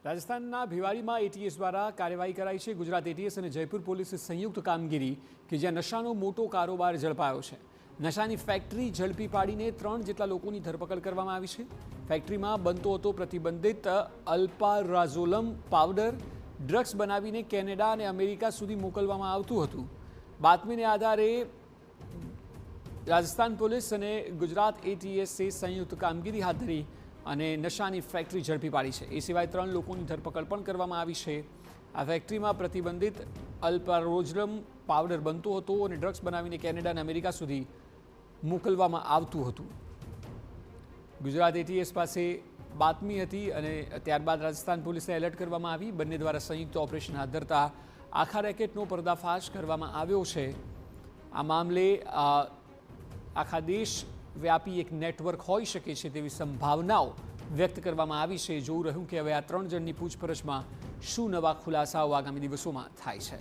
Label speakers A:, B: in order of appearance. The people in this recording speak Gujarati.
A: રાજસ્થાનના ભિવાડીમાં એટીએસ દ્વારા કાર્યવાહી કરાઈ છે। ગુજરાત એટીએસ અને જયપુર પોલીસે સંયુક્ત કામગીરી કે જ્યાં નશાનો મોટો કારોબાર ઝડપાયો છે। નશાની ફેક્ટરી ઝડપી પાડીને 3 જેટલા લોકોની ધરપકડ કરવામાં આવી છે। ફેક્ટરીમાં બનતો હતો પ્રતિબંધિત અલ્પારાઝોલમ પાવડર। ડ્રગ્સ બનાવીને કેનેડા અને અમેરિકા સુધી મોકલવામાં આવતું હતું। બાતમીને આધારે રાજસ્થાન પોલીસ અને ગુજરાત એટીએસે સંયુક્ત કામગીરી હાથ ધરી અને નશાની ફેક્ટરી ઝડપી પાડી છે। એ સિવાય 3 લોકોની ધરપકડ પણ કરવામાં આવી છે। આ ફેક્ટરીમાં પ્રતિબંધિત અલ્પારોઝલમ પાવડર બનતો હતો અને ડ્રગ્સ બનાવીને કેનેડા અને અમેરિકા સુધી મોકલવામાં આવતું હતું। ગુજરાત એટીએસ પાસે બાતમી હતી અને ત્યારબાદ રાજસ્થાન પોલીસને એલર્ટ કરવામાં આવી। બંને દ્વારા સંયુક્ત ઓપરેશન હાથ ધરતા આખા રેકેટનો પર્દાફાશ કરવામાં આવ્યો છે। આ મામલે આખા દેશ વ્યાપી એક નેટવર્ક હોઈ શકે છે તેવી સંભાવનાઓ વ્યક્ત કરવામાં આવી છે। જોવું રહ્યું કે હવે આ 3 જણની પૂછપરછમાં શું નવા ખુલાસાઓ આગામી દિવસોમાં થાય છે।